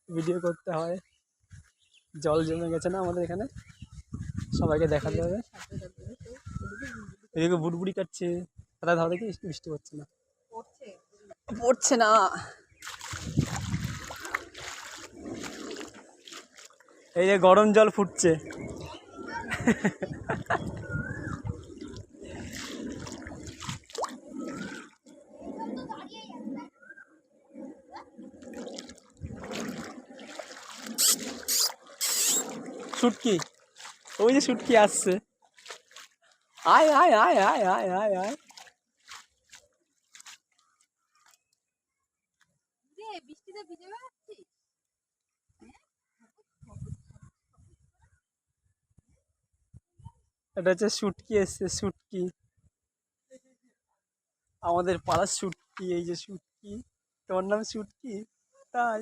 Video করতে হয়। জল জমে গেছে না আমাদের এখানে, সবাইকে দেখাতে হবে। এদিকে বুড়বুড়ি কাটছে, তারা ধাও দেখি বৃষ্টি পড়ছে না, পড়ছে না। এই যে গরম জল ফুটছে। শুটকি, ওই যে শুটকি আসছে। আয় আয় আয় আয় আয় আয় আয়। এটা হচ্ছে শুটকি এসছে, শুটকি আমাদের পাড়ার শুটকি। এই যে শুটকি, তোমার নাম শুটকি? তাই